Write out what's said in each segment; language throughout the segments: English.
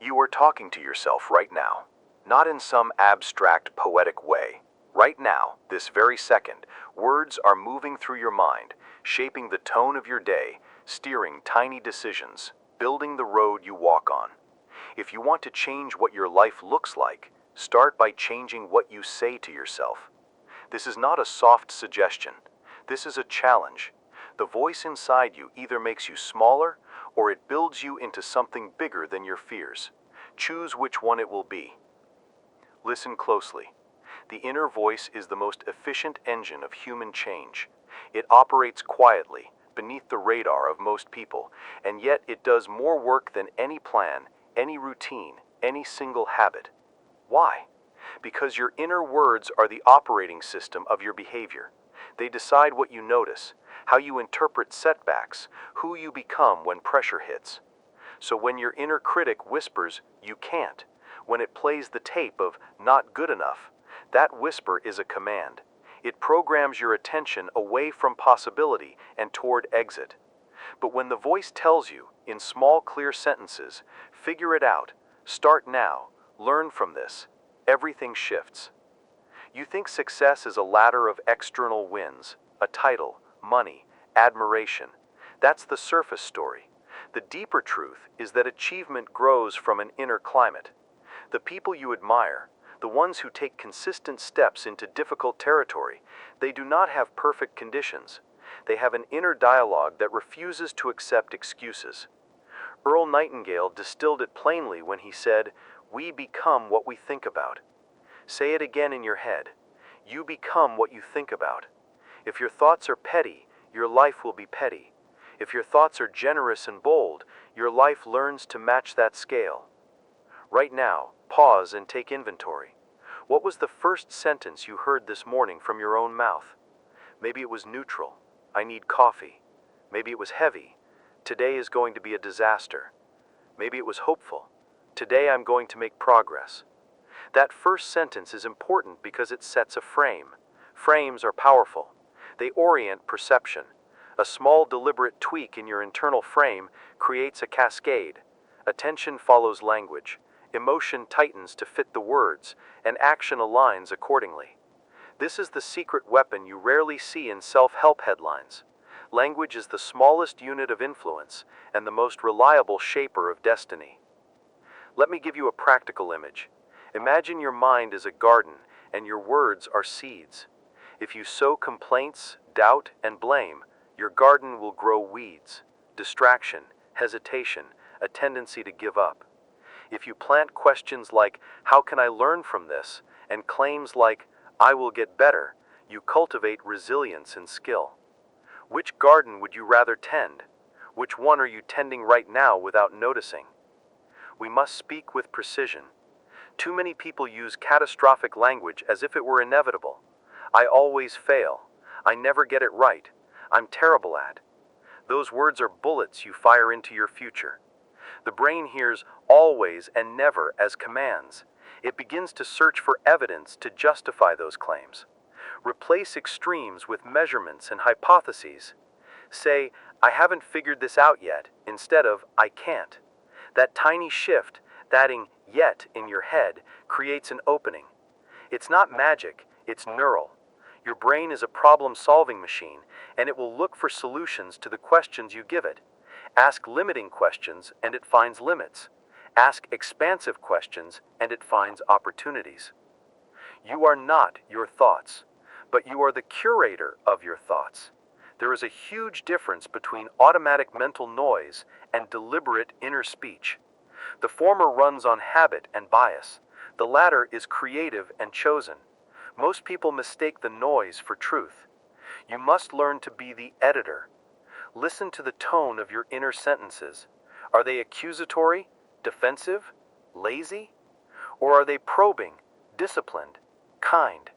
You are talking to yourself right now, not in some abstract, poetic way. Right now, this very second, words are moving through your mind, shaping the tone of your day, steering tiny decisions, building the road you walk on. If you want to change what your life looks like, start by changing what you say to yourself. This is not a soft suggestion. This is a challenge. The voice inside you either makes you smaller or it builds you into something bigger than your fears. Choose which one it will be. Listen closely. The inner voice is the most efficient engine of human change. It operates quietly, beneath the radar of most people, and yet it does more work than any plan, any routine, any single habit. Why? Because your inner words are the operating system of your behavior. They decide what you notice, how you interpret setbacks, who you become when pressure hits. So when your inner critic whispers, "You can't," when it plays the tape of "not good enough," that whisper is a command. It programs your attention away from possibility and toward exit. But when the voice tells you, in small, clear sentences, "Figure it out, start now, learn from this," everything shifts. You think success is a ladder of external wins, a title, money, admiration. That's the surface story. The deeper truth is that achievement grows from an inner climate. The people you admire, the ones who take consistent steps into difficult territory, they do not have perfect conditions. They have an inner dialogue that refuses to accept excuses. Earl Nightingale distilled it plainly when he said, "We become what we think about." Say it again in your head. You become what you think about. If your thoughts are petty, your life will be petty. If your thoughts are generous and bold, your life learns to match that scale. Right now, pause and take inventory. What was the first sentence you heard this morning from your own mouth? Maybe it was neutral. "I need coffee." Maybe it was heavy. "Today is going to be a disaster." Maybe it was hopeful. "Today I'm going to make progress." That first sentence is important because it sets a frame. Frames are powerful. They orient perception. A small deliberate tweak in your internal frame creates a cascade. Attention follows language. Emotion tightens to fit the words, and action aligns accordingly. This is the secret weapon you rarely see in self-help headlines. Language is the smallest unit of influence and the most reliable shaper of destiny. Let me give you a practical image. Imagine your mind is a garden and your words are seeds. If you sow complaints, doubt, and blame, your garden will grow weeds, distraction, hesitation, a tendency to give up. If you plant questions like, "How can I learn from this?" and claims like, "I will get better," you cultivate resilience and skill. Which garden would you rather tend? Which one are you tending right now without noticing? We must speak with precision. Too many people use catastrophic language as if it were inevitable. "I always fail. I never get it right. I'm terrible at." Those words are bullets you fire into your future. The brain hears "always" and "never" as commands. It begins to search for evidence to justify those claims. Replace extremes with measurements and hypotheses. Say, "I haven't figured this out yet," instead of "I can't." That tiny shift, adding "yet" in your head, creates an opening. It's not magic, it's neural. Your brain is a problem-solving machine, and it will look for solutions to the questions you give it. Ask limiting questions, and it finds limits. Ask expansive questions, and it finds opportunities. You are not your thoughts, but you are the curator of your thoughts. There is a huge difference between automatic mental noise and deliberate inner speech. The former runs on habit and bias. The latter is creative and chosen. Most people mistake the noise for truth. You must learn to be the editor. Listen to the tone of your inner sentences. Are they accusatory, defensive, lazy? Or are they probing, disciplined, kind?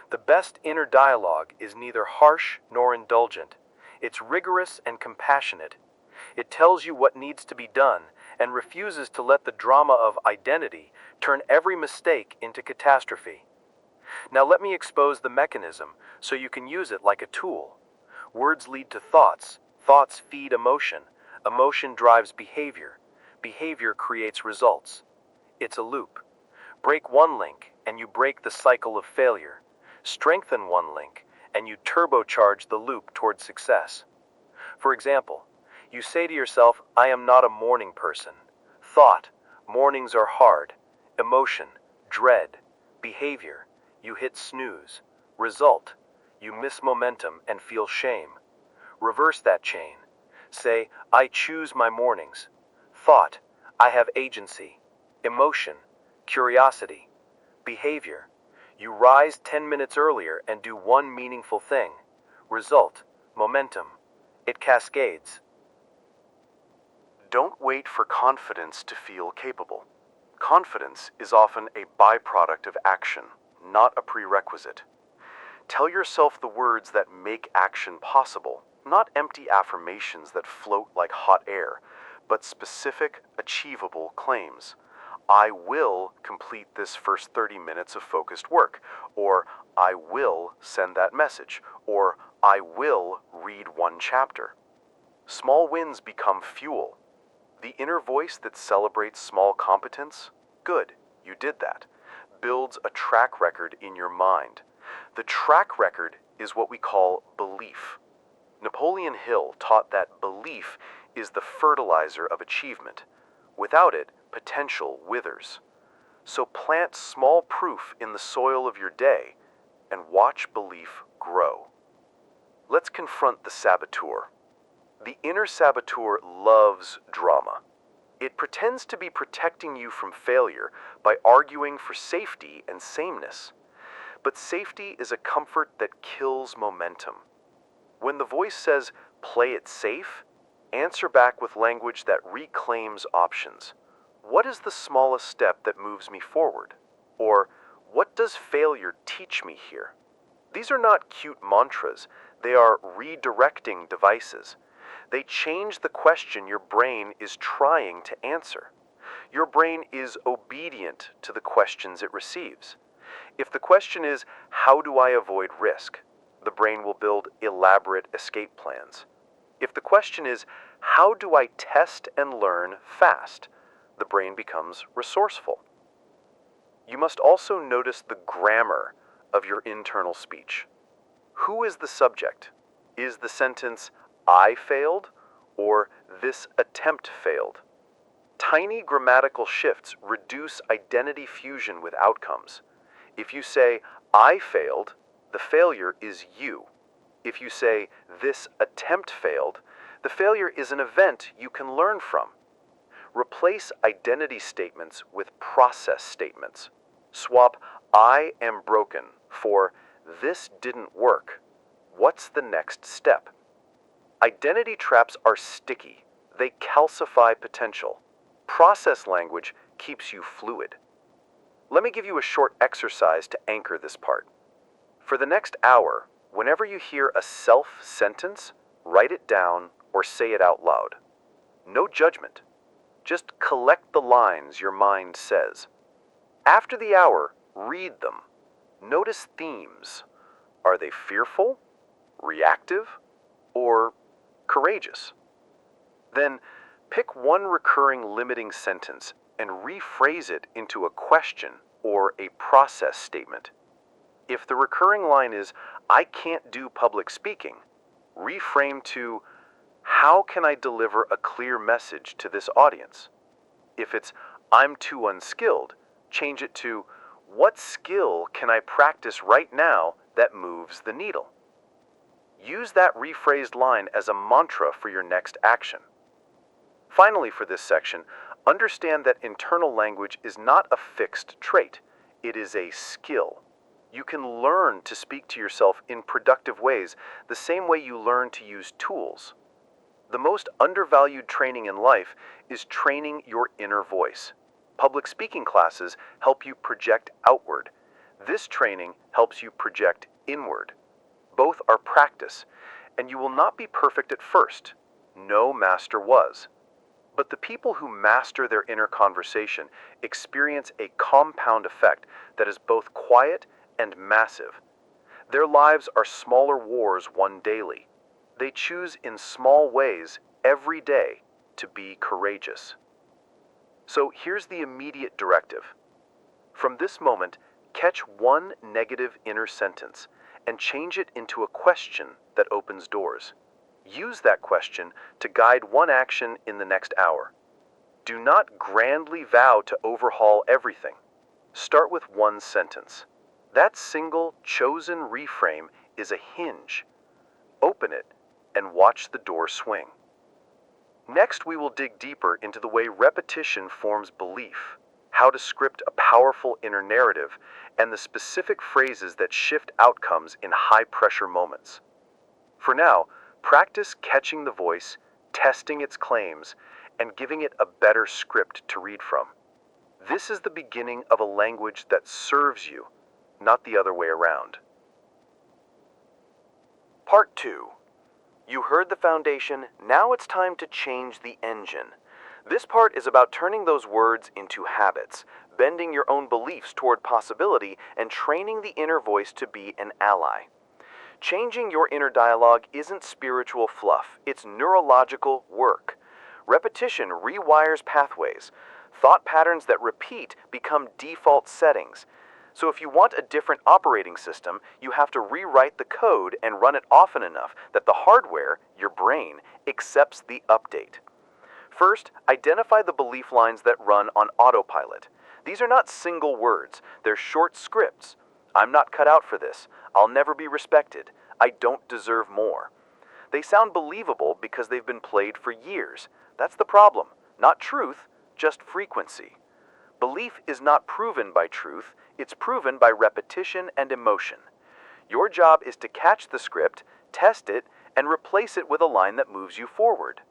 The best inner dialogue is neither harsh nor indulgent. It's rigorous and compassionate. It tells you what needs to be done and refuses to let the drama of identity turn every mistake into catastrophe. Now let me expose the mechanism so you can use it like a tool. Words lead to thoughts. Thoughts feed emotion. Emotion drives behavior. Behavior creates results. It's a loop. Break one link, and you break the cycle of failure. Strengthen one link, and you turbocharge the loop toward success. For example, you say to yourself, I am not a morning person. Thought, mornings are hard. Emotion, dread. Behavior, you hit snooze. Result, you miss momentum and feel shame. Reverse that chain. Say, I choose my mornings. Thought, I have agency. Emotion, curiosity. Behavior, you rise 10 minutes earlier and do one meaningful thing. Result, momentum. It cascades. Don't wait for confidence to feel capable. Confidence is often a byproduct of action, not a prerequisite. Tell yourself the words that make action possible, not empty affirmations that float like hot air, but specific, achievable claims. I will complete this first 30 minutes of focused work, or I will send that message, or I will read one chapter. Small wins become fuel. The inner voice that celebrates small competence, good, you did that, builds a track record in your mind. The track record is what we call belief. Napoleon Hill taught that belief is the fertilizer of achievement. Without it, potential withers. So plant small proof in the soil of your day and watch belief grow. Let's confront the saboteur. The inner saboteur loves drama. It pretends to be protecting you from failure by arguing for safety and sameness. But safety is a comfort that kills momentum. When the voice says, play it safe, answer back with language that reclaims options. What is the smallest step that moves me forward? Or, what does failure teach me here? These are not cute mantras, they are redirecting devices. They change the question your brain is trying to answer. Your brain is obedient to the questions it receives. If the question is, how do I avoid risk? The brain will build elaborate escape plans. If the question is, how do I test and learn fast? The brain becomes resourceful. You must also notice the grammar of your internal speech. Who is the subject? Is the sentence, I failed, or this attempt failed? Tiny grammatical shifts reduce identity fusion with outcomes. If you say, I failed, the failure is you. If you say, this attempt failed, the failure is an event you can learn from. Replace identity statements with process statements. Swap, I am broken for, this didn't work. What's the next step? Identity traps are sticky. They calcify potential. Process language keeps you fluid. Let me give you a short exercise to anchor this part. For the next hour, whenever you hear a self-sentence, write it down or say it out loud. No judgment. Just collect the lines your mind says. After the hour, read them. Notice themes. Are they fearful, reactive, or courageous? Then pick one recurring limiting sentence and rephrase it into a question or a process statement. If the recurring line is, I can't do public speaking, reframe to, how can I deliver a clear message to this audience? If it's, I'm too unskilled, change it to, what skill can I practice right now that moves the needle? Use that rephrased line as a mantra for your next action. Finally, for this section, understand that internal language is not a fixed trait. It is a skill. You can learn to speak to yourself in productive ways the same way you learn to use tools. The most undervalued training in life is training your inner voice. Public speaking classes help you project outward. This training helps you project inward. Both are practice, and you will not be perfect at first. No master was. But the people who master their inner conversation experience a compound effect that is both quiet and massive. Their lives are smaller wars won daily. They choose in small ways every day to be courageous. So here's the immediate directive. From this moment, catch one negative inner sentence and change it into a question that opens doors. Use that question to guide one action in the next hour. Do not grandly vow to overhaul everything. Start with one sentence. That single, chosen reframe is a hinge. Open it and watch the door swing. Next, we will dig deeper into the way repetition forms belief, how to script a powerful inner narrative, and the specific phrases that shift outcomes in high-pressure moments. For now, practice catching the voice, testing its claims, and giving it a better script to read from. This is the beginning of a language that serves you, not the other way around. Part 2. You heard the foundation, now it's time to change the engine. This part is about turning those words into habits, bending your own beliefs toward possibility, and training the inner voice to be an ally. Changing your inner dialogue isn't spiritual fluff, it's neurological work. Repetition rewires pathways. Thought patterns that repeat become default settings. So if you want a different operating system, you have to rewrite the code and run it often enough that the hardware, your brain, accepts the update. First, identify the belief lines that run on autopilot. These are not single words, they're short scripts. I'm not cut out for this. I'll never be respected. I don't deserve more. They sound believable because they've been played for years. That's the problem. Not truth, just frequency. Belief is not proven by truth, it's proven by repetition and emotion. Your job is to catch the script, test it, and replace it with a line that moves you forward.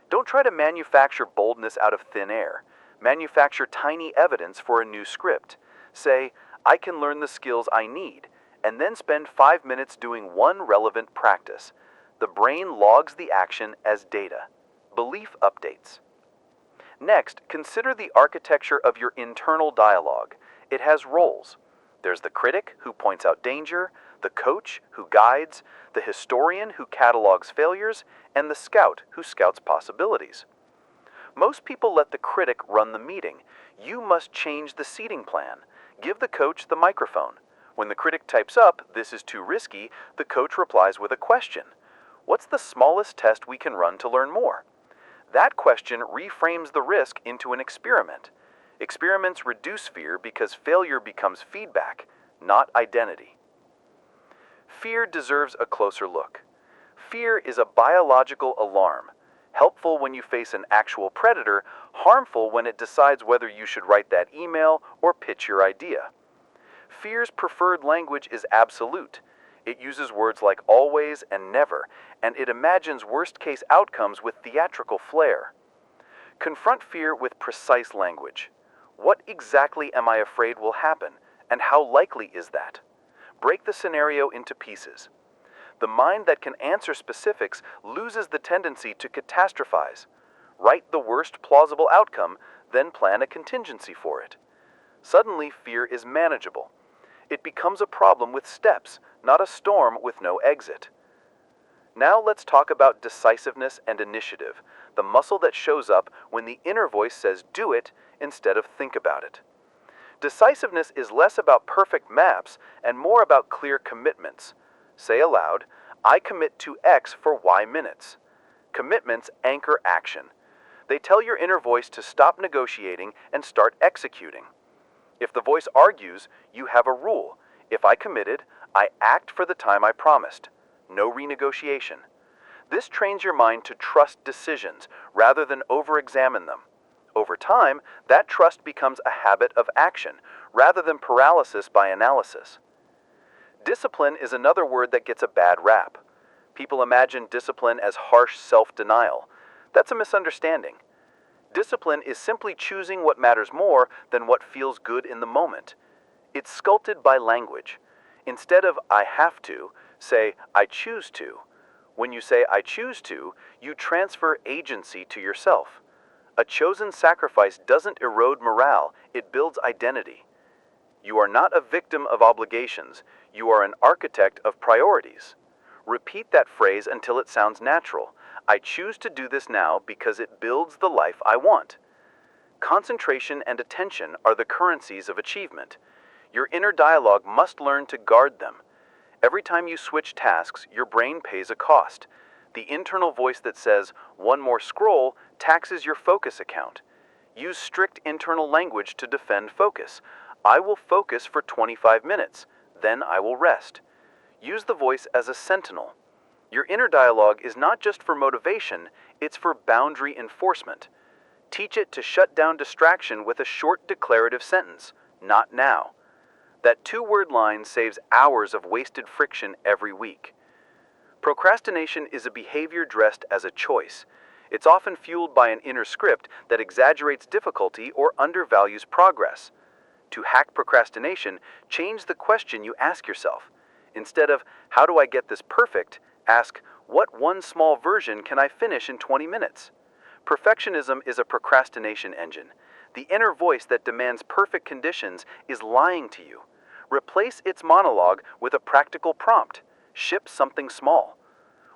Don't try to manufacture boldness out of thin air. Manufacture tiny evidence for a new script. Say, I can learn the skills I need, and then spend 5 minutes doing one relevant practice. The brain logs the action as data. Belief updates. Next, consider the architecture of your internal dialogue. It has roles. There's the critic who points out danger, the coach who guides, the historian who catalogs failures, and the scout who scouts possibilities. Most people let the critic run the meeting. You must change the seating plan. Give the coach the microphone. When the critic types up, "This is too risky," the coach replies with a question. What's the smallest test we can run to learn more? That question reframes the risk into an experiment. Experiments reduce fear because failure becomes feedback, not identity. Fear deserves a closer look. Fear is a biological alarm, helpful when you face an actual predator, harmful when it decides whether you should write that email or pitch your idea. Fear's preferred language is absolute. It uses words like always and never, and it imagines worst-case outcomes with theatrical flair. Confront fear with precise language. What exactly am I afraid will happen, and how likely is that? Break the scenario into pieces. The mind that can answer specifics loses the tendency to catastrophize. Write the worst plausible outcome, then plan a contingency for it. Suddenly, fear is manageable. It becomes a problem with steps, not a storm with no exit. Now let's talk about decisiveness and initiative, the muscle that shows up when the inner voice says do it instead of think about it. Decisiveness is less about perfect maps and more about clear commitments. Say aloud, I commit to X for Y minutes. Commitments anchor action. They tell your inner voice to stop negotiating and start executing. If the voice argues, you have a rule. If I committed, I act for the time I promised. No renegotiation. This trains your mind to trust decisions rather than over-examine them. Over time, that trust becomes a habit of action rather than paralysis by analysis. Discipline is another word that gets a bad rap. People imagine discipline as harsh self-denial. That's a misunderstanding. Discipline is simply choosing what matters more than what feels good in the moment. It's sculpted by language. Instead of I have to, say I choose to. When you say I choose to, you transfer agency to yourself. A chosen sacrifice doesn't erode morale, it builds identity. You are not a victim of obligations, you are an architect of priorities. Repeat that phrase until it sounds natural. I choose to do this now because it builds the life I want. Concentration and attention are the currencies of achievement. Your inner dialogue must learn to guard them. Every time you switch tasks, your brain pays a cost. The internal voice that says, "One more scroll," taxes your focus account. Use strict internal language to defend focus. I will focus for 25 minutes, then I will rest. Use the voice as a sentinel. Your inner dialogue is not just for motivation, it's for boundary enforcement. Teach it to shut down distraction with a short declarative sentence, "Not now." That two-word line saves hours of wasted friction every week. Procrastination is a behavior dressed as a choice. It's often fueled by an inner script that exaggerates difficulty or undervalues progress. To hack procrastination, change the question you ask yourself. Instead of, "How do I get this perfect?" ask, "What one small version can I finish in 20 minutes?" Perfectionism is a procrastination engine. The inner voice that demands perfect conditions is lying to you. Replace its monologue with a practical prompt. Ship something small.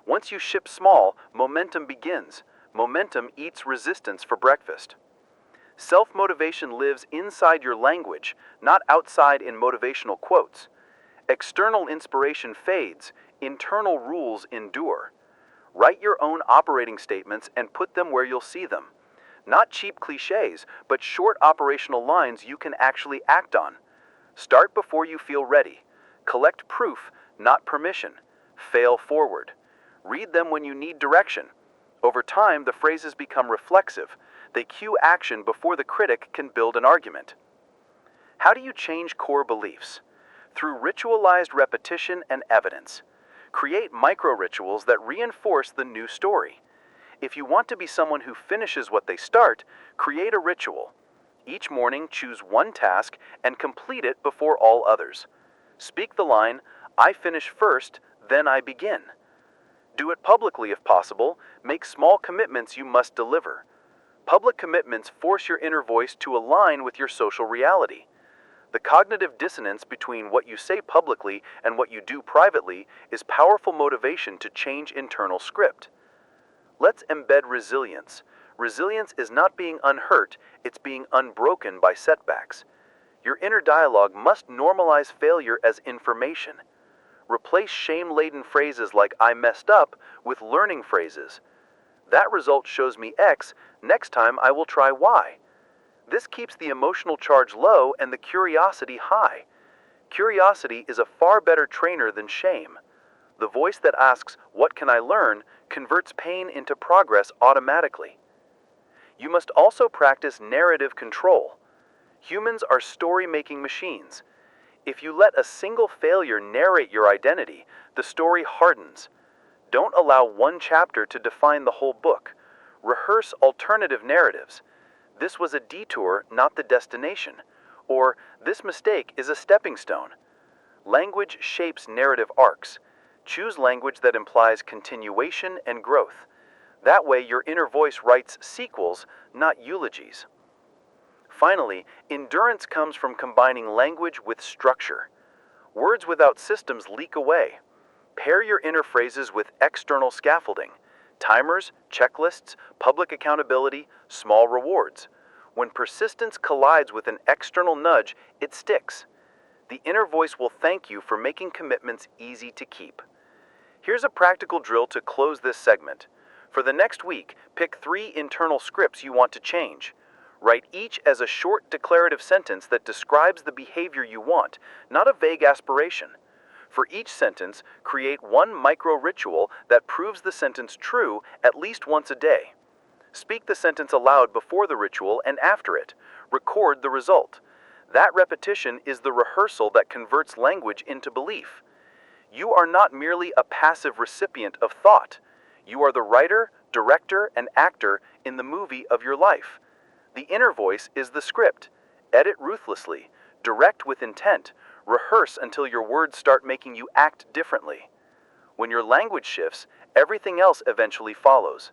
Once you ship small, momentum begins. Momentum eats resistance for breakfast. Self-motivation lives inside your language, not outside in motivational quotes. External inspiration fades, internal rules endure. Write your own operating statements and put them where you'll see them. Not cheap cliches, but short operational lines you can actually act on. Start before you feel ready. Collect proof, not permission. Fail forward. Read them when you need direction. Over time, the phrases become reflexive. They cue action before the critic can build an argument. How do you change core beliefs? Through ritualized repetition and evidence. Create micro-rituals that reinforce the new story. If you want to be someone who finishes what they start, create a ritual. Each morning, choose one task and complete it before all others. Speak the line, "I finish first, then I begin." Do it publicly if possible. Make small commitments you must deliver. Public commitments force your inner voice to align with your social reality. The cognitive dissonance between what you say publicly and what you do privately is powerful motivation to change internal script. Let's embed resilience. Resilience is not being unhurt, it's being unbroken by setbacks. Your inner dialogue must normalize failure as information. Replace shame-laden phrases like "I messed up" with learning phrases. "That result shows me X, next time I will try Y." This keeps the emotional charge low and the curiosity high. Curiosity is a far better trainer than shame. The voice that asks, "What can I learn?" converts pain into progress automatically. You must also practice narrative control. Humans are story-making machines. If you let a single failure narrate your identity, the story hardens. Don't allow one chapter to define the whole book. Rehearse alternative narratives. "This was a detour, not the destination." Or, "This mistake is a stepping stone." Language shapes narrative arcs. Choose language that implies continuation and growth. That way, your inner voice writes sequels, not eulogies. Finally, endurance comes from combining language with structure. Words without systems leak away. Pair your inner phrases with external scaffolding. Timers, checklists, public accountability, small rewards. When persistence collides with an external nudge, it sticks. The inner voice will thank you for making commitments easy to keep. Here's a practical drill to close this segment. For the next week, pick 3 internal scripts you want to change. Write each as a short declarative sentence that describes the behavior you want, not a vague aspiration. For each sentence, create one micro-ritual that proves the sentence true at least once a day. Speak the sentence aloud before the ritual and after it. Record the result. That repetition is the rehearsal that converts language into belief. You are not merely a passive recipient of thought. You are the writer, director, and actor in the movie of your life. The inner voice is the script. Edit ruthlessly. Direct with intent. Rehearse until your words start making you act differently. When your language shifts, everything else eventually follows.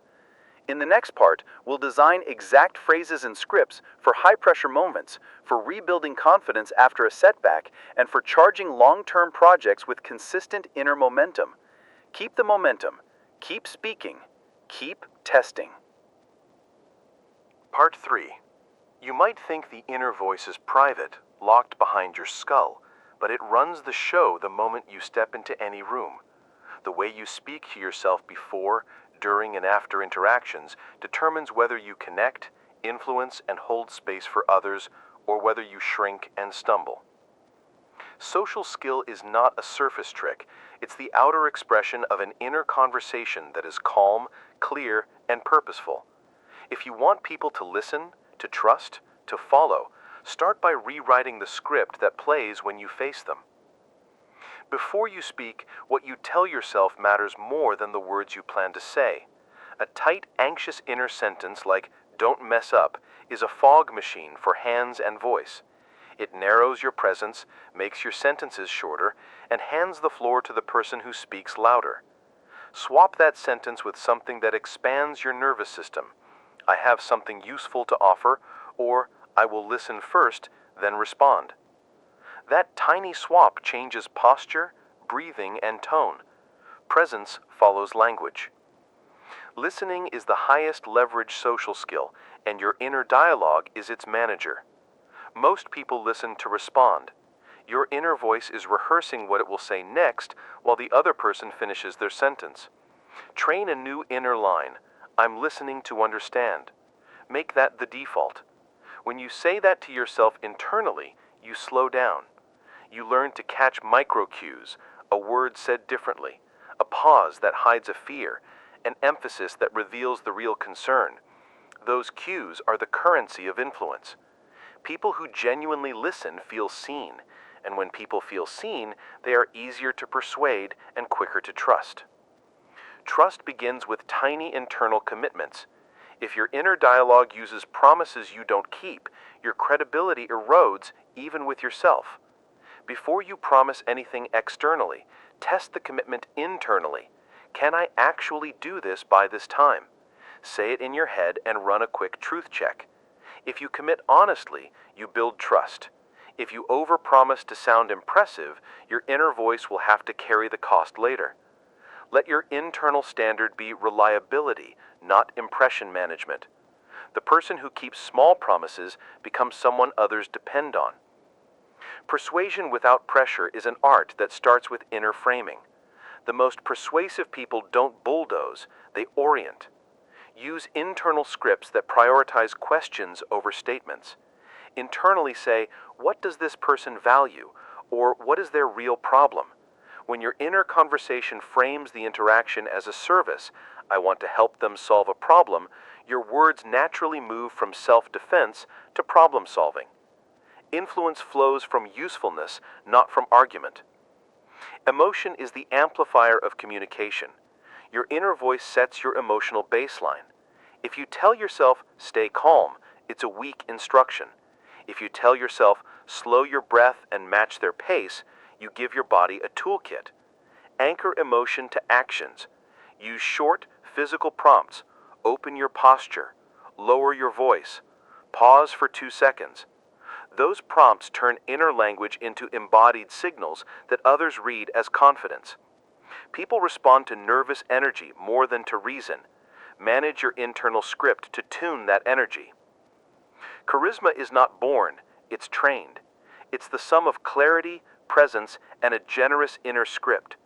In the next part, we'll design exact phrases and scripts for high-pressure moments, for rebuilding confidence after a setback, and for charging long-term projects with consistent inner momentum. Keep the momentum. Keep speaking. Keep testing. Part 3. You might think the inner voice is private, locked behind your skull, but it runs the show the moment you step into any room. The way you speak to yourself before, during, and after interactions determines whether you connect, influence, and hold space for others, or whether you shrink and stumble. Social skill is not a surface trick. It's the outer expression of an inner conversation that is calm, clear, and purposeful. If you want people to listen, to trust, to follow, start by rewriting the script that plays when you face them. Before you speak, what you tell yourself matters more than the words you plan to say. A tight, anxious inner sentence like, "Don't mess up," is a fog machine for hands and voice. It narrows your presence, makes your sentences shorter, and hands the floor to the person who speaks louder. Swap that sentence with something that expands your nervous system. "I have something useful to offer," or "I will listen first, then respond." That tiny swap changes posture, breathing, and tone. Presence follows language. Listening is the highest leverage social skill, and your inner dialogue is its manager. Most people listen to respond. Your inner voice is rehearsing what it will say next while the other person finishes their sentence. Train a new inner line. "I'm listening to understand." Make that the default. When you say that to yourself internally, you slow down. You learn to catch micro cues, a word said differently, a pause that hides a fear, an emphasis that reveals the real concern. Those cues are the currency of influence. People who genuinely listen feel seen, and when people feel seen, they are easier to persuade and quicker to trust. Trust begins with tiny internal commitments. If your inner dialogue uses promises you don't keep, your credibility erodes even with yourself. Before you promise anything externally, test the commitment internally. Can I actually do this by this time? Say it in your head and run a quick truth check. If you commit honestly, you build trust. If you overpromise to sound impressive, your inner voice will have to carry the cost later. Let your internal standard be reliability, not impression management. The person who keeps small promises becomes someone others depend on. Persuasion without pressure is an art that starts with inner framing. The most persuasive people don't bulldoze, they orient. Use internal scripts that prioritize questions over statements. Internally say, "What does this person value?" or "What is their real problem?" When your inner conversation frames the interaction as a service, "I want to help them solve a problem," your words naturally move from self-defense to problem solving. Influence flows from usefulness, not from argument. Emotion is the amplifier of communication. Your inner voice sets your emotional baseline. If you tell yourself, "Stay calm," it's a weak instruction. If you tell yourself, "Slow your breath and match their pace," you give your body a toolkit. Anchor emotion to actions. Use short, physical prompts. Open your posture. Lower your voice. Pause for 2 seconds. Those prompts turn inner language into embodied signals that others read as confidence. People respond to nervous energy more than to reason. Manage your internal script to tune that energy. Charisma is not born, it's trained. It's the sum of clarity, presence, and a generous inner script.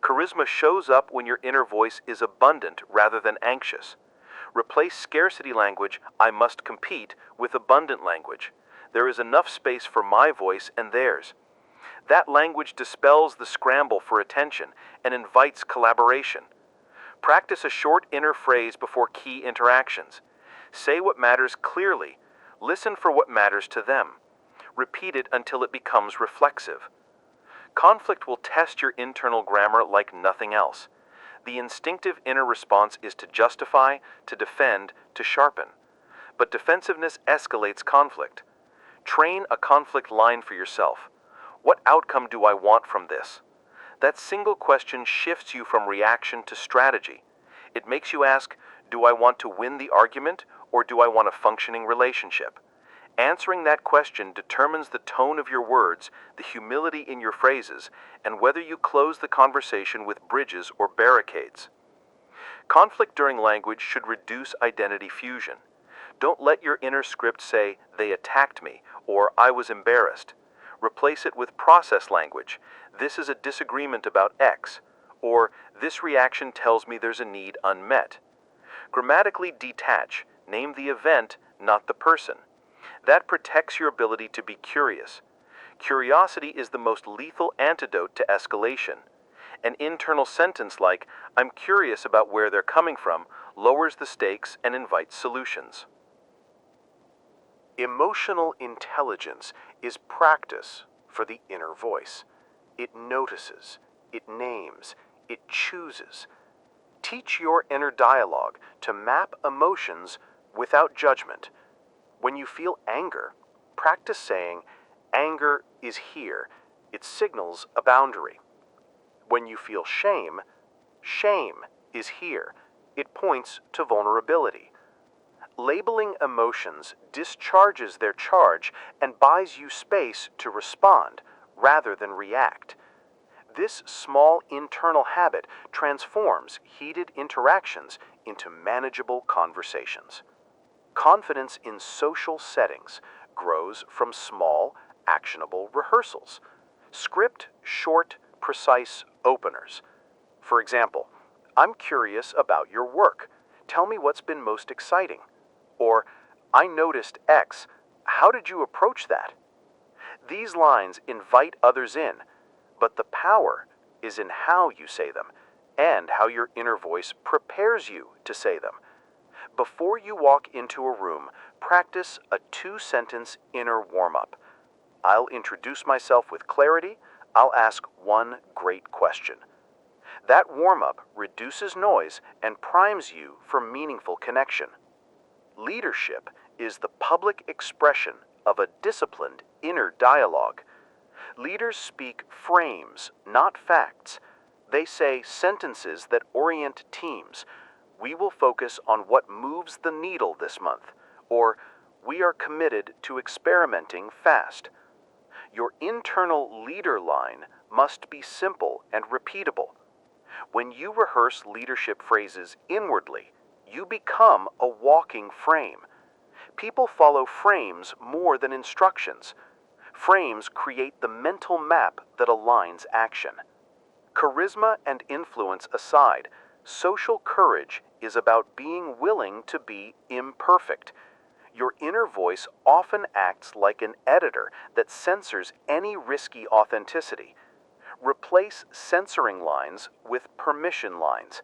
Charisma shows up when your inner voice is abundant rather than anxious. Replace scarcity language, "I must compete," with abundant language. "There is enough space for my voice and theirs." That language dispels the scramble for attention and invites collaboration. Practice a short inner phrase before key interactions. Say what matters clearly. Listen for what matters to them. Repeat it until it becomes reflexive. Conflict will test your internal grammar like nothing else. The instinctive inner response is to justify, to defend, to sharpen. But defensiveness escalates conflict. Train a conflict line for yourself. What outcome do I want from this? That single question shifts you from reaction to strategy. It makes you ask, do I want to win the argument or do I want a functioning relationship? Answering that question determines the tone of your words, the humility in your phrases, and whether you close the conversation with bridges or barricades. Conflict during language should reduce identity fusion. Don't let your inner script say, "They attacked me," or "I was embarrassed." Replace it with process language. "This is a disagreement about X," or "This reaction tells me there's a need unmet." Grammatically detach. Name the event, not the person. That protects your ability to be curious. Curiosity is the most lethal antidote to escalation. An internal sentence like, "I'm curious about where they're coming from," lowers the stakes and invites solutions. Emotional intelligence is practice for the inner voice. It notices, it names, it chooses. Teach your inner dialogue to map emotions without judgment. When you feel anger, practice saying, "Anger is here." It signals a boundary. When you feel shame, "Shame is here." It points to vulnerability. Labeling emotions discharges their charge and buys you space to respond rather than react. This small internal habit transforms heated interactions into manageable conversations. Confidence in social settings grows from small, actionable rehearsals. Script short, precise openers. For example, "I'm curious about your work. Tell me what's been most exciting." Or, "I noticed X. How did you approach that?" These lines invite others in, but the power is in how you say them and how your inner voice prepares you to say them. Before you walk into a room, practice a 2-sentence inner warm-up. "I'll introduce myself with clarity. I'll ask one great question." That warm-up reduces noise and primes you for meaningful connection. Leadership is the public expression of a disciplined inner dialogue. Leaders speak frames, not facts. They say sentences that orient teams. "We will focus on what moves the needle this month," or "We are committed to experimenting fast." Your internal leader line must be simple and repeatable. When you rehearse leadership phrases inwardly, you become a walking frame. People follow frames more than instructions. Frames create the mental map that aligns action. Charisma and influence aside, social courage is about being willing to be imperfect. Your inner voice often acts like an editor that censors any risky authenticity. Replace censoring lines with permission lines.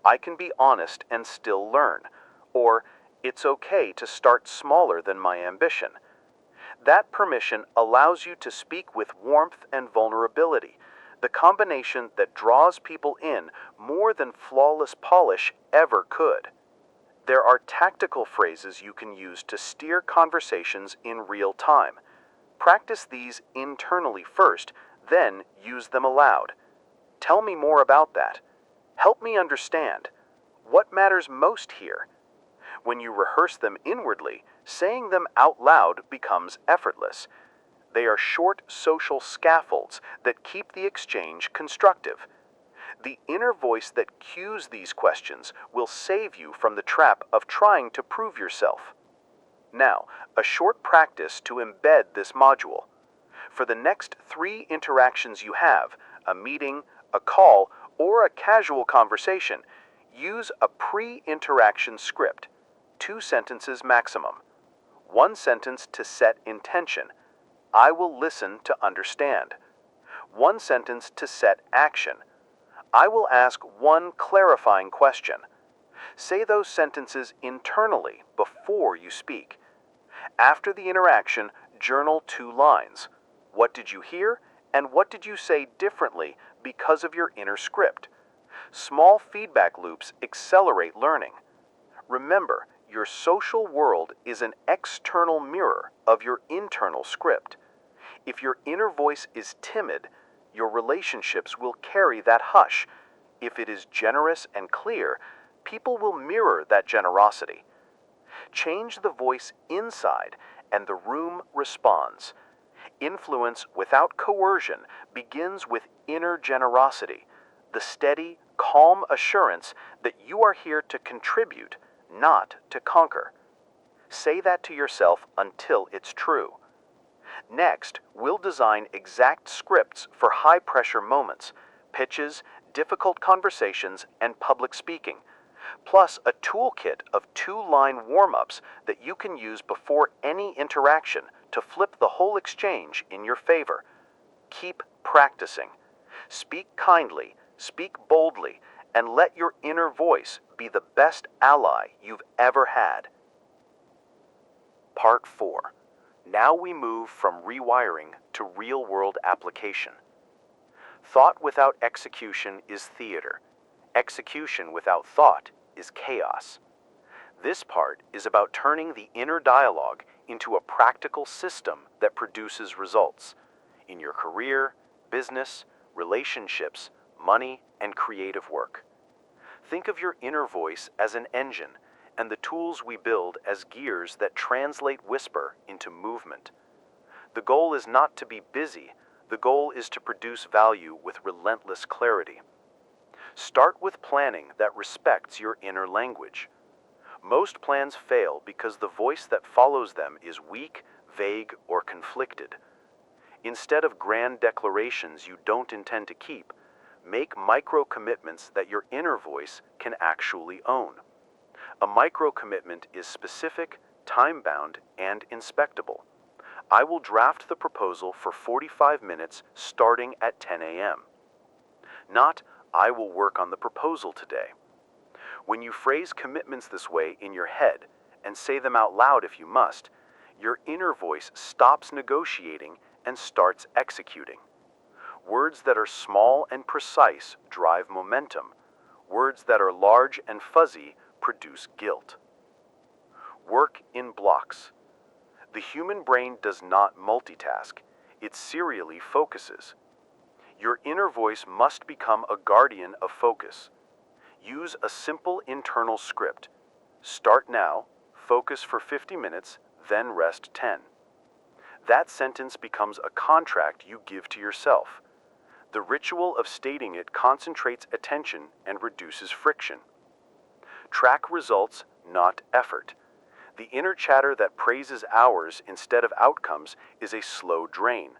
"I can be honest and still learn," or "It's okay to start smaller than my ambition." That permission allows you to speak with warmth and vulnerability, the combination that draws people in more than flawless polish ever could. There are tactical phrases you can use to steer conversations in real time. Practice these internally first, then use them aloud. "Tell me more about that." "Help me understand." "What matters most here?" When you rehearse them inwardly, saying them out loud becomes effortless. They are short social scaffolds that keep the exchange constructive. The inner voice that cues these questions will save you from the trap of trying to prove yourself. Now, a short practice to embed this module. For the next 3 interactions you have, a meeting, a call, or a casual conversation, use a pre-interaction script, 2 sentences maximum. 1 sentence to set intention. "I will listen to understand." 1 sentence to set action. "I will ask one clarifying question." Say those sentences internally before you speak. After the interaction, journal 2 lines. What did you hear, and what did you say differently because of your inner script? Small feedback loops accelerate learning. Remember, your social world is an external mirror of your internal script. If your inner voice is timid, your relationships will carry that hush. If it is generous and clear, people will mirror that generosity. Change the voice inside, and the room responds. Influence without coercion begins with inner generosity, the steady, calm assurance that you are here to contribute, not to conquer. Say that to yourself until it's true. Next, we'll design exact scripts for high-pressure moments, pitches, difficult conversations, and public speaking, plus a toolkit of 2-line warm-ups that you can use before any interaction to flip the whole exchange in your favor. Keep practicing. Speak kindly, speak boldly, and let your inner voice be the best ally you've ever had. Part 4. Now we move from rewiring to real-world application. Thought without execution is theater. Execution without thought is chaos. This part is about turning the inner dialogue into a practical system that produces results in your career, business, relationships, money, and creative work. Think of your inner voice as an engine and the tools we build as gears that translate whisper into movement. The goal is not to be busy, the goal is to produce value with relentless clarity. Start with planning that respects your inner language. Most plans fail because the voice that follows them is weak, vague, or conflicted. Instead of grand declarations you don't intend to keep, make micro-commitments that your inner voice can actually own. A micro-commitment is specific, time-bound, and inspectable. I will draft the proposal for 45 minutes starting at 10 a.m. Not, I will work on the proposal today. When you phrase commitments this way in your head, and say them out loud if you must, your inner voice stops negotiating and starts executing. Words that are small and precise drive momentum. Words that are large and fuzzy produce guilt. Work in blocks. The human brain does not multitask, it serially focuses. Your inner voice must become a guardian of focus. Use a simple internal script. Start now, focus for 50 minutes, then rest 10. That sentence becomes a contract you give to yourself. The ritual of stating it concentrates attention and reduces friction. Track results, not effort. The inner chatter that praises hours instead of outcomes is a slow drain.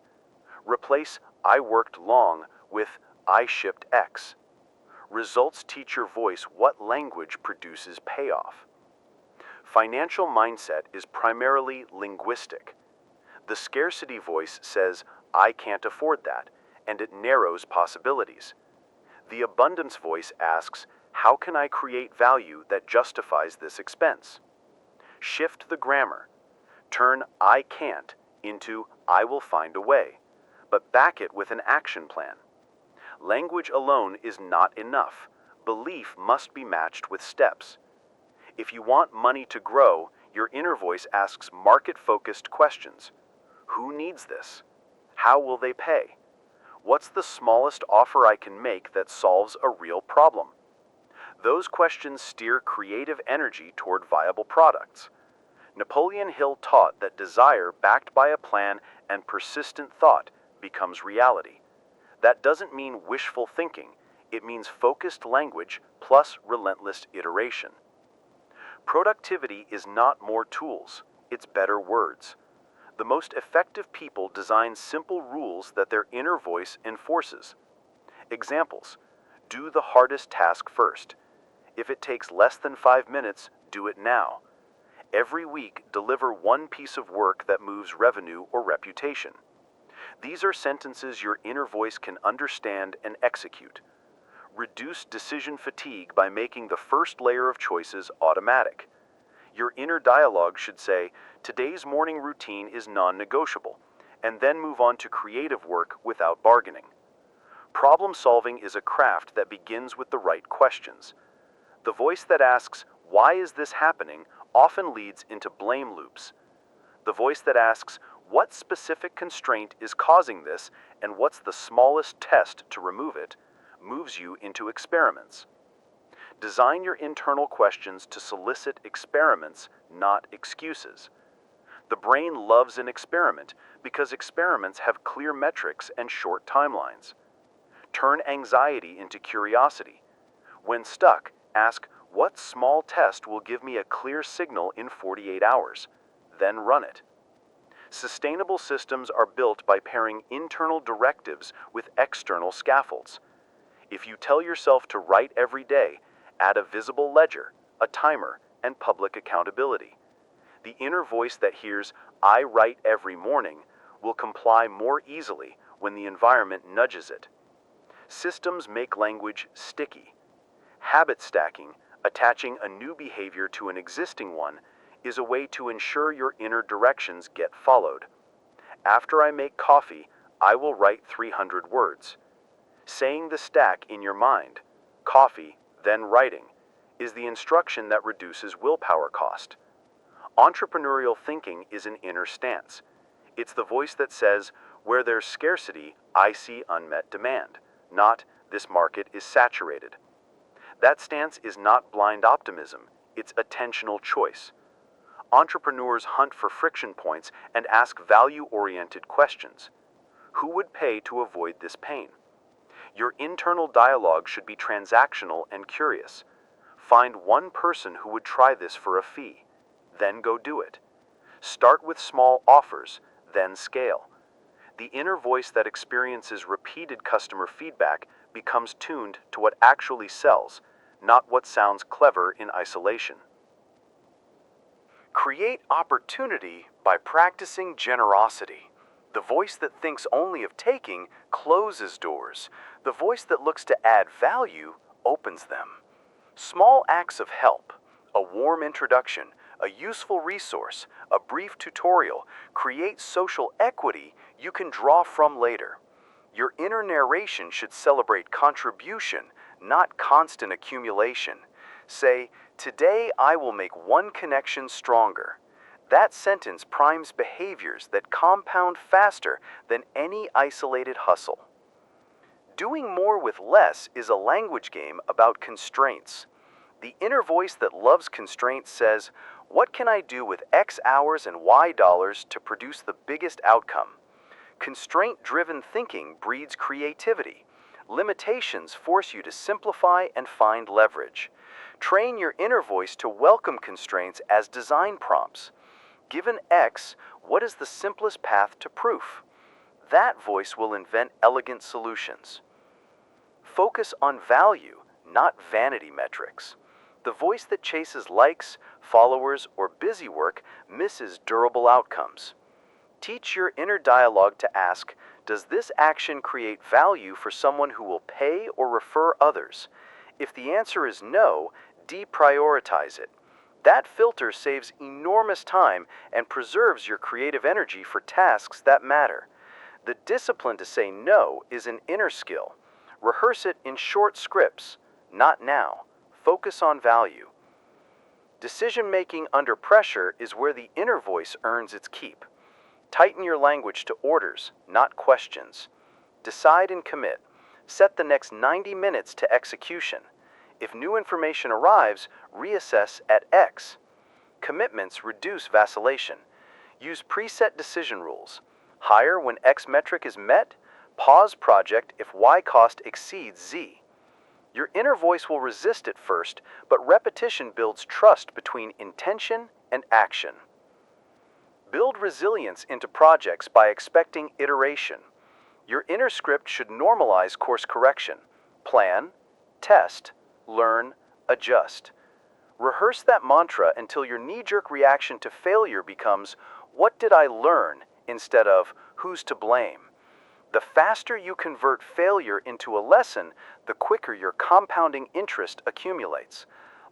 Replace I worked long with I shipped X. Results teach your voice what language produces payoff. Financial mindset is primarily linguistic. The scarcity voice says, I can't afford that, and it narrows possibilities. The abundance voice asks, how can I create value that justifies this expense? Shift the grammar. Turn I can't into I will find a way, but back it with an action plan. Language alone is not enough. Belief must be matched with steps. If you want money to grow, your inner voice asks market-focused questions. Who needs this? How will they pay? What's the smallest offer I can make that solves a real problem? Those questions steer creative energy toward viable products. Napoleon Hill taught that desire backed by a plan and persistent thought becomes reality. That doesn't mean wishful thinking, it means focused language plus relentless iteration. Productivity is not more tools, it's better words. The most effective people design simple rules that their inner voice enforces. Examples: do the hardest task first. If it takes less than 5 minutes, do it now. Every week, deliver one piece of work that moves revenue or reputation. These are sentences your inner voice can understand and execute. Reduce decision fatigue by making the first layer of choices automatic. Your inner dialogue should say, today's morning routine is non-negotiable, and then move on to creative work without bargaining. Problem solving is a craft that begins with the right questions. The voice that asks, why is this happening, often leads into blame loops. The voice that asks, what specific constraint is causing this and what's the smallest test to remove it, moves you into experiments. Design your internal questions to solicit experiments, not excuses. The brain loves an experiment because experiments have clear metrics and short timelines. Turn anxiety into curiosity. When stuck, ask, What small test will give me a clear signal in 48 hours? Then run it. Sustainable systems are built by pairing internal directives with external scaffolds. If you tell yourself to write every day, add a visible ledger, a timer, and public accountability. The inner voice that hears, "I write every morning," will comply more easily when the environment nudges it. Systems make language sticky. Habit stacking, attaching a new behavior to an existing one, is a way to ensure your inner directions get followed. After I make coffee, I will write 300 words. Saying the stack in your mind, coffee, then writing, is the instruction that reduces willpower cost. Entrepreneurial thinking is an inner stance. It's the voice that says, "Where there's scarcity, I see unmet demand," not "this market is saturated." That stance is not blind optimism, it's attentional choice. Entrepreneurs hunt for friction points and ask value-oriented questions. Who would pay to avoid this pain? Your internal dialogue should be transactional and curious. Find one person who would try this for a fee. Then go do it. Start with small offers, then scale. The inner voice that experiences repeated customer feedback becomes tuned to what actually sells, not what sounds clever in isolation. Create opportunity by practicing generosity. The voice that thinks only of taking closes doors. The voice that looks to add value opens them. Small acts of help, a warm introduction, a useful resource, a brief tutorial, create social equity you can draw from later. Your inner narration should celebrate contribution, not constant accumulation. Say, "Today I will make one connection stronger." That sentence primes behaviors that compound faster than any isolated hustle. Doing more with less is a language game about constraints. The inner voice that loves constraints says, "What can I do with X hours and Y dollars to produce the biggest outcome?" Constraint-driven thinking breeds creativity. Limitations force you to simplify and find leverage. Train your inner voice to welcome constraints as design prompts. Given X, what is the simplest path to proof? That voice will invent elegant solutions. Focus on value, not vanity metrics. The voice that chases likes, followers, or busy work misses durable outcomes. Teach your inner dialogue to ask, "Does this action create value for someone who will pay or refer others?" If the answer is no, deprioritize it. That filter saves enormous time and preserves your creative energy for tasks that matter. The discipline to say no is an inner skill. Rehearse it in short scripts. Not now. Focus on value. Decision-making under pressure is where the inner voice earns its keep. Tighten your language to orders, not questions. Decide and commit. Set the next 90 minutes to execution. If new information arrives, reassess at X. Commitments reduce vacillation. Use preset decision rules. Hire when X metric is met. Pause project if Y cost exceeds Z. Your inner voice will resist at first, but repetition builds trust between intention and action. Build resilience into projects by expecting iteration. Your inner script should normalize course correction. Plan, test, learn, adjust. Rehearse that mantra until your knee-jerk reaction to failure becomes, "What did I learn?" instead of, "Who's to blame?" The faster you convert failure into a lesson, the quicker your compounding interest accumulates.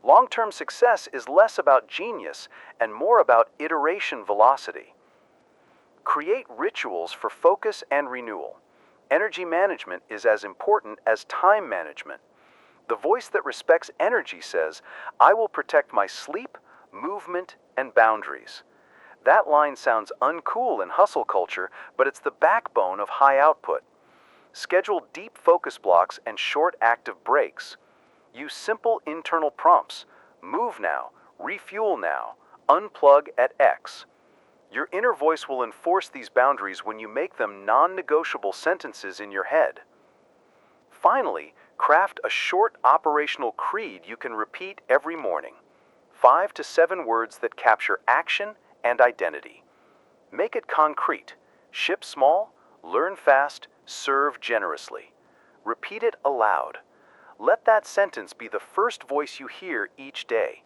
Long-term success is less about genius and more about iteration velocity. Create rituals for focus and renewal. Energy management is as important as time management. The voice that respects energy says, "I will protect my sleep, movement, and boundaries." That line sounds uncool in hustle culture, but it's the backbone of high output. Schedule deep focus blocks and short active breaks. Use simple internal prompts. Move now, refuel now, unplug at X. Your inner voice will enforce these boundaries when you make them non-negotiable sentences in your head. Finally, Craft a short operational creed you can repeat every morning. 5 to 7 words that capture action and identity. Make it concrete. Ship small, learn fast, serve generously. Repeat it aloud. Let that sentence be the first voice you hear each day.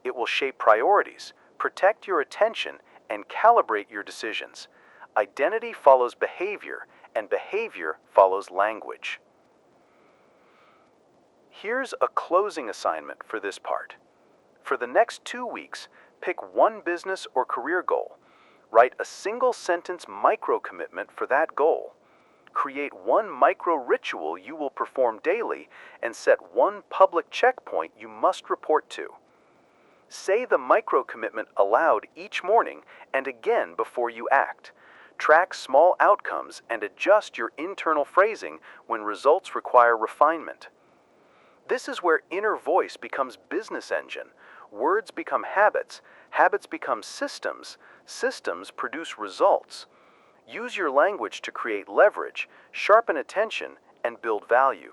It will shape priorities, protect your attention, and calibrate your decisions. Identity follows behavior, and behavior follows language. Here's a closing assignment for this part. For the next 2 weeks, pick one business or career goal. Write a single sentence micro commitment for that goal. Create one micro ritual you will perform daily and set one public checkpoint you must report to. Say the micro commitment aloud each morning and again before you act. Track small outcomes and adjust your internal phrasing when results require refinement. This is where inner voice becomes business engine. Words become habits, habits become systems, systems produce results. Use your language to create leverage, sharpen attention, and build value.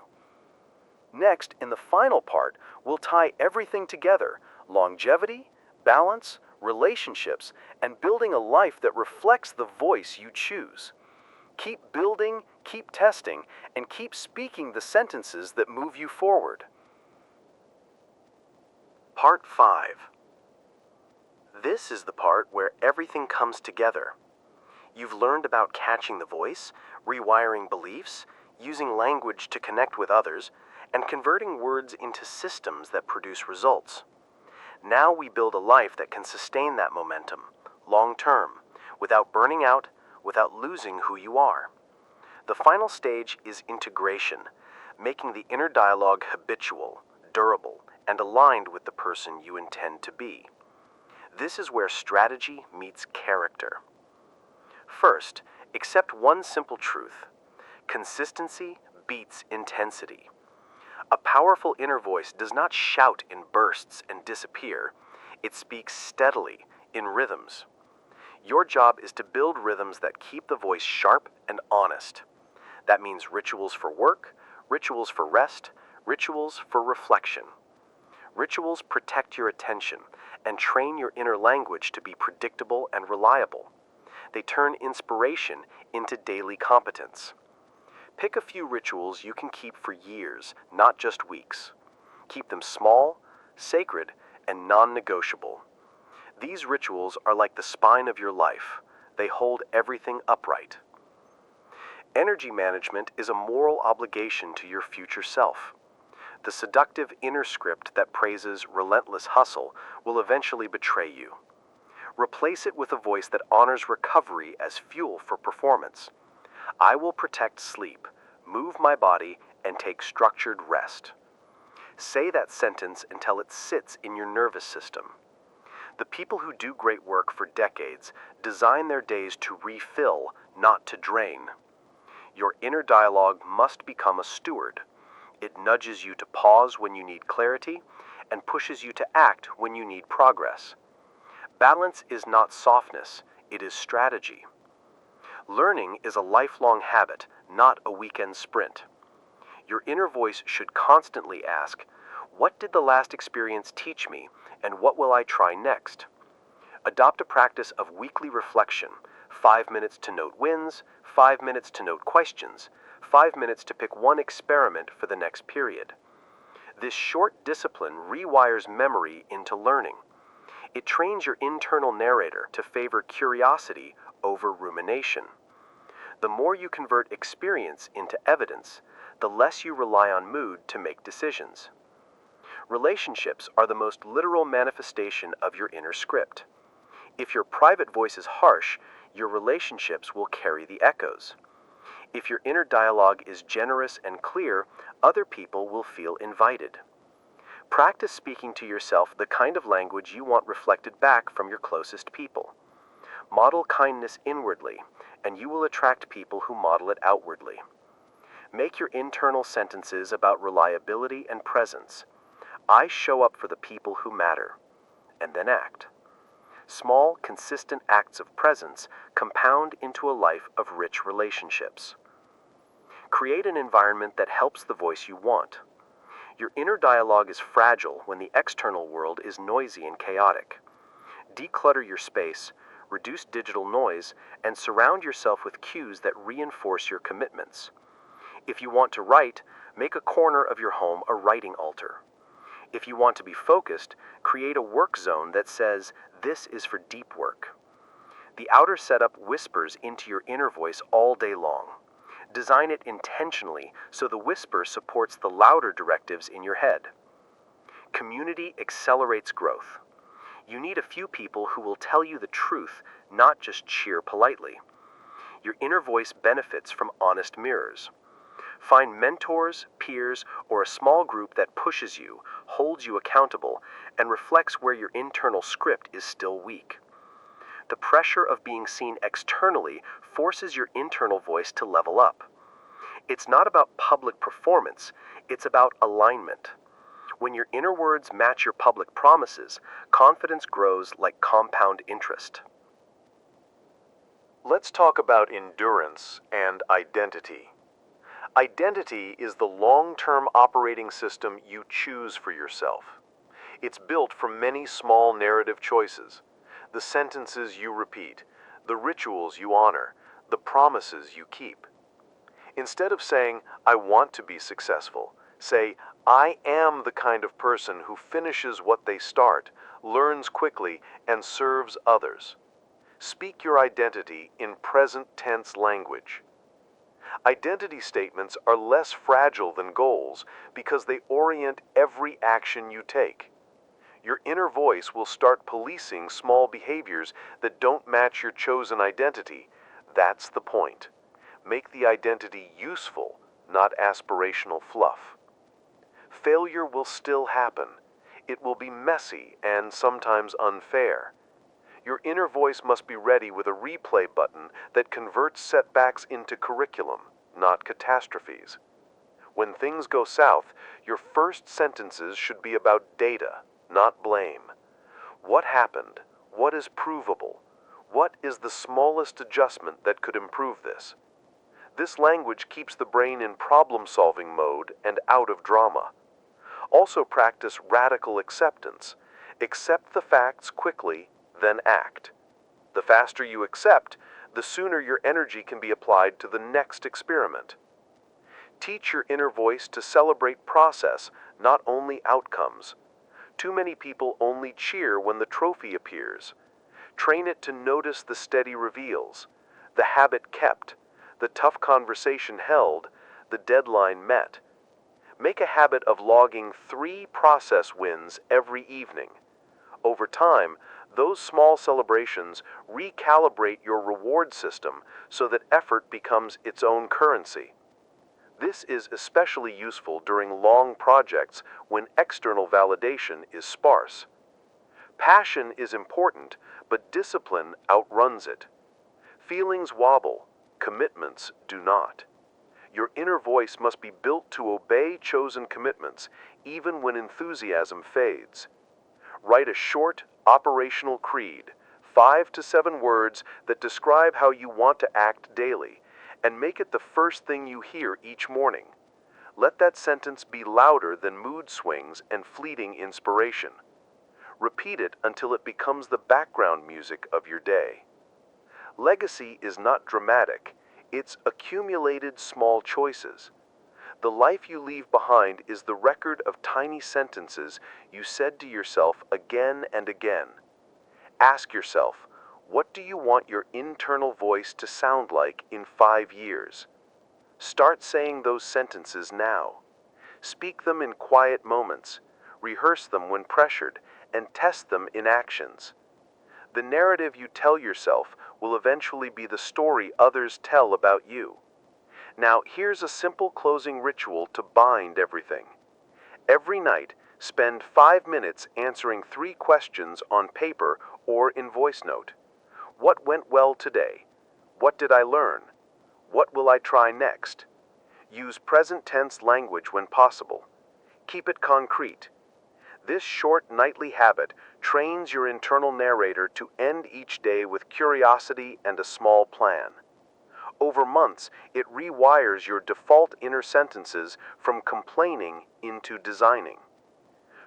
Next, in the final part, we'll tie everything together: longevity, balance, relationships, and building a life that reflects the voice you choose. Keep building, keep testing, and keep speaking the sentences that move you forward. Part 5. This is the part where everything comes together. You've learned about catching the voice, rewiring beliefs, using language to connect with others, and converting words into systems that produce results. Now we build a life that can sustain that momentum, long term, without burning out, without losing who you are. The final stage is integration, making the inner dialogue habitual, durable, and aligned with the person you intend to be. This is where strategy meets character. First, accept one simple truth: consistency beats intensity. A powerful inner voice does not shout in bursts and disappear. It speaks steadily, in rhythms. Your job is to build rhythms that keep the voice sharp and honest. That means rituals for work, rituals for rest, rituals for reflection. Rituals protect your attention and train your inner language to be predictable and reliable. They turn inspiration into daily competence. Pick a few rituals you can keep for years, not just weeks. Keep them small, sacred, and non-negotiable. These rituals are like the spine of your life. They hold everything upright. Energy management is a moral obligation to your future self. The seductive inner script that praises relentless hustle will eventually betray you. Replace it with a voice that honors recovery as fuel for performance. I will protect sleep, move my body, and take structured rest. Say that sentence until it sits in your nervous system. The people who do great work for decades design their days to refill, not to drain. Your inner dialogue must become a steward. It nudges you to pause when you need clarity and pushes you to act when you need progress. Balance is not softness, it is strategy. Learning is a lifelong habit, not a weekend sprint. Your inner voice should constantly ask, what did the last experience teach me, and what will I try next? Adopt a practice of weekly reflection: 5 minutes to note wins, 5 minutes to note questions, 5 minutes to pick one experiment for the next period. This short discipline rewires memory into learning. It trains your internal narrator to favor curiosity over rumination. The more you convert experience into evidence, the less you rely on mood to make decisions. Relationships are the most literal manifestation of your inner script. If your private voice is harsh, your relationships will carry the echoes. If your inner dialogue is generous and clear, other people will feel invited. Practice speaking to yourself the kind of language you want reflected back from your closest people. Model kindness inwardly, and you will attract people who model it outwardly. Make your internal sentences about reliability and presence. I show up for the people who matter. And then act. Small, consistent acts of presence compound into a life of rich relationships. Create an environment that helps the voice you want. Your inner dialogue is fragile when the external world is noisy and chaotic. Declutter your space, reduce digital noise, and surround yourself with cues that reinforce your commitments. If you want to write, make a corner of your home a writing altar. If you want to be focused, create a work zone that says, "This is for deep work." The outer setup whispers into your inner voice all day long. Design it intentionally so the whisper supports the louder directives in your head. Community accelerates growth. You need a few people who will tell you the truth, not just cheer politely. Your inner voice benefits from honest mirrors. Find mentors, peers, or a small group that pushes you, holds you accountable, and reflects where your internal script is still weak. The pressure of being seen externally forces your internal voice to level up. It's not about public performance, it's about alignment. When your inner words match your public promises, confidence grows like compound interest. Let's talk about endurance and identity. Identity is the long-term operating system you choose for yourself. It's built from many small narrative choices. The sentences you repeat, the rituals you honor, the promises you keep. Instead of saying, "I want to be successful," say, "I am the kind of person who finishes what they start, learns quickly, and serves others." Speak your identity in present tense language. Identity statements are less fragile than goals because they orient every action you take. Your inner voice will start policing small behaviors that don't match your chosen identity. That's the point. Make the identity useful, not aspirational fluff. Failure will still happen. It will be messy and sometimes unfair. Your inner voice must be ready with a replay button that converts setbacks into curriculum, not catastrophes. When things go south, your first sentences should be about data, not blame. What happened? What is provable? What is the smallest adjustment that could improve this? This language keeps the brain in problem-solving mode and out of drama. Also practice radical acceptance. Accept the facts quickly, then act. The faster you accept, the sooner your energy can be applied to the next experiment. Teach your inner voice to celebrate process, not only outcomes. Too many people only cheer when the trophy appears. Train it to notice the steady reveals, the habit kept, the tough conversation held, the deadline met. Make a habit of logging 3 process wins every evening. Over time, those small celebrations recalibrate your reward system so that effort becomes its own currency. This is especially useful during long projects when external validation is sparse. Passion is important, but discipline outruns it. Feelings wobble, commitments do not. Your inner voice must be built to obey chosen commitments, even when enthusiasm fades. Write a short, operational creed, 5 to 7 words that describe how you want to act daily, and make it the first thing you hear each morning. Let that sentence be louder than mood swings and fleeting inspiration. Repeat it until it becomes the background music of your day. Legacy is not dramatic, it's accumulated small choices. The life you leave behind is the record of tiny sentences you said to yourself again and again. Ask yourself, what do you want your internal voice to sound like in 5 years? Start saying those sentences now. Speak them in quiet moments, rehearse them when pressured, and test them in actions. The narrative you tell yourself will eventually be the story others tell about you. Now, here's a simple closing ritual to bind everything. Every night, spend 5 minutes answering 3 questions on paper or in voice note. What went well today? What did I learn? What will I try next? Use present tense language when possible. Keep it concrete. This short nightly habit trains your internal narrator to end each day with curiosity and a small plan. Over months, it rewires your default inner sentences from complaining into designing.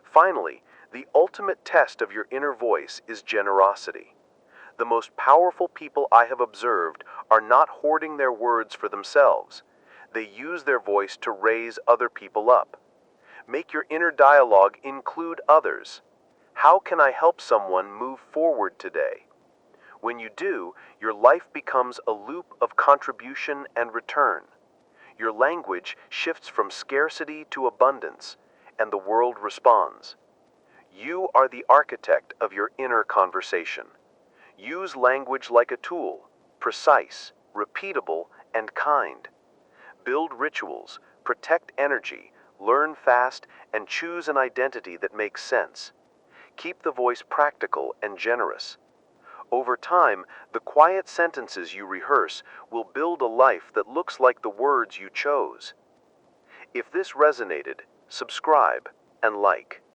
Finally, the ultimate test of your inner voice is generosity. The most powerful people I have observed are not hoarding their words for themselves. They use their voice to raise other people up. Make your inner dialogue include others. How can I help someone move forward today? When you do, your life becomes a loop of contribution and return. Your language shifts from scarcity to abundance, and the world responds. You are the architect of your inner conversation. Use language like a tool, precise, repeatable, and kind. Build rituals, protect energy, learn fast, and choose an identity that makes sense. Keep the voice practical and generous. Over time, the quiet sentences you rehearse will build a life that looks like the words you chose. If this resonated, subscribe and like.